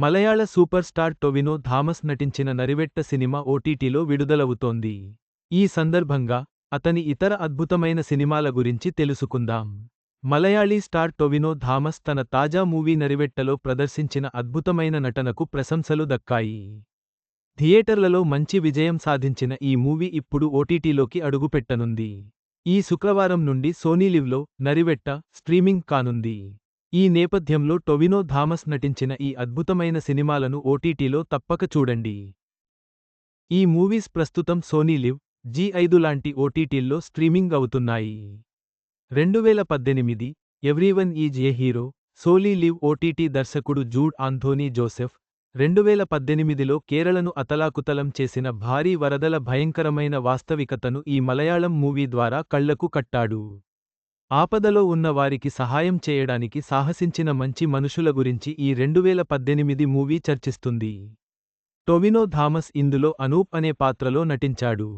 మలయాళ super star Tovino Thomas నటించిన Narivetta cinema ఓటీటీలో విడుదలవుతోంది. ఈ సందర్భంగా అతని ఇతర అద్భుతమైన సినిమాల గురించి తెలుసుకుందాం. మలయాళీ స్టార్ టొవినో థామస్ తన తాజా మూవీ నరివెట్టలో ప్రదర్శించిన అద్భుతమైన నటనకు ప్రశంసలు దక్కాయి. థియేటర్లలో మంచి విజయం సాధించిన ఈ మూవీ ఇప్పుడు ఓటీటీలోకి అడుగుపెట్టనుంది. ఈ శుక్రవారం నుండి సోనీ లివ్లో నరివెట్ట స్ట్రీమింగ్ కానుంది. ఈ నేపథ్యంలో టొవినో థామస్ నటించిన ఈ అద్భుతమైన సినిమాలను ఓటీటీలో తప్పక చూడండి. ఈ మూవీస్ ప్రస్తుతం సోనీ లివ్, జీ5 లాంటి ఓటీటీల్లో స్ట్రీమింగ్ అవుతున్నాయి. 2018 everyone is a hero Sony live OTT దర్శకుడు జూడ్ ఆంథోనీ జోసెఫ్ 2018లో కేరళను అతలాకుతలం చేసిన భారీ వరదల భయంకరమైన వాస్తవికతను ఈ మలయాళం మూవీ ద్వారా కళ్లకు కట్టాడు. ఆపదలో ఉన్న వారికి సహాయం చేయడానికి సాహసించిన మంచి మనుషుల గురించి ఈ 2018 మూవీ చర్చిస్తుంది. టొవినో థామస్ ఇందులో అనూప్ అనే పాత్రలో నటించాడు.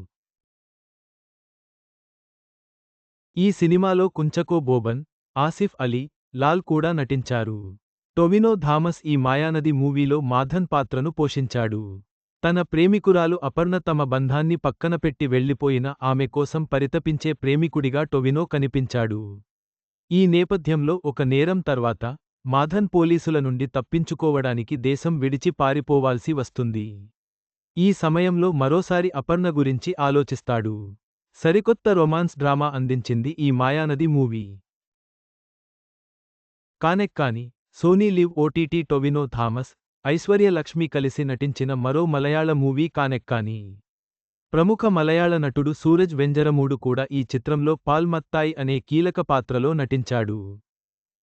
ఈ సినిమాలో కుంచకో బోబన్, ఆసిఫ్ అలీ, లాల్ కూడా నటించారు. టొవినో థామస్ ఈ మాయానది మూవీలో మాధన్ పాత్రను పోషించాడు. తన ప్రేమికురాలు అపర్ణ తమ బంధాన్ని పక్కనపెట్టి వెళ్లిపోయిన ఆమె కోసం పరితపించే ప్రేమికుడిగా టొవినో కనిపించాడు. ఈ నేపథ్యంలో ఒక నేరం తర్వాత మాధన్ పోలీసుల నుండి తప్పించుకోవడానికి దేశం విడిచి పారిపోవాల్సి వస్తుంది. ఈ సమయంలో మరోసారి అపర్ణ గురించి ఆలోచిస్తాడు. సరికొత్త రొమాన్స్ డ్రామా అందించింది ఈ మాయానది మూవీ. కానెక్కాని Sony live OTT Tovino Thomas, Aishwarya Lakshmi కలిసి నటించిన మరో మలయాళ మూవీ కానెక్కాని. ప్రముఖ మలయాళ నటుడు సూరజ్ వెంజరమూడు కూడా ఈ చిత్రంలో పాల్ మత్తాయి అనే కీలక పాత్రలో నటించాడు.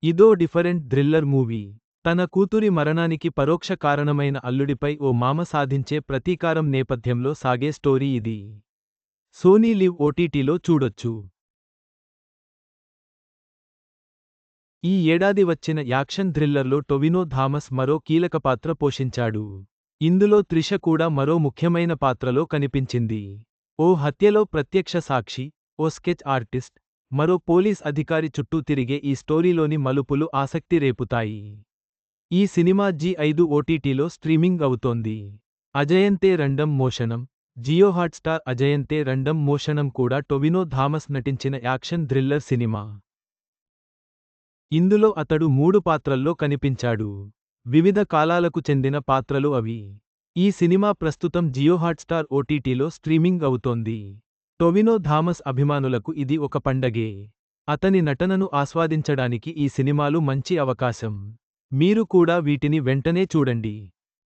ఇదో డిఫరెంట్ థ్రిల్లర్ మూవీ. తన కూతురి మరణానికి పరోక్ష కారణమైన అల్లుడిపై ఓ మామ సాధించే ప్రతీకారం నేపథ్యంలో సాగే స్టోరీ ఇది. సోనీ లివ్ ఓటీటీలో చూడొచ్చు. ఈ ఏడాది వచ్చిన యాక్షన్ థ్రిల్లర్లో టొవినో థామస్ మరో కీలక పాత్ర పోషించాడు. ఇందులో త్రిష కూడా మరో ముఖ్యమైన పాత్రలో కనిపించింది. ఓ హత్యలో ప్రత్యక్ష సాక్షి, ఓ స్కెచ్ ఆర్టిస్ట్, మరో పోలీస్ అధికారి చుట్టూ తిరిగే ఈ స్టోరీలోని మలుపులు ఆసక్తి రేపుతాయి. ఈ సినిమా జీ5 ఓటీటీలో స్ట్రీమింగ్ అవుతోంది. అజయంతే రెండం మోషనం, జియో హాట్స్టార్ అజయంతే రెండం మోషనం కూడా టొవినో థామస్ నటించిన యాక్షన్ థ్రిల్లర్ సినిమా. ఇందులో అతడు 3 పాత్రల్లో కనిపించాడు. వివిధ కాలాలకు చెందిన పాత్రలు అవి. ఈ సినిమా ప్రస్తుతం జియో హాట్స్టార్ ఓటీటీలో స్ట్రీమింగ్ అవుతోంది. టొవినో థామస్ అభిమానులకు ఇది ఒక పండగే. అతని నటనను ఆస్వాదించడానికి ఈ సినిమాలు మంచి అవకాశం. మీరు కూడా వీటిని వెంటనే చూడండి.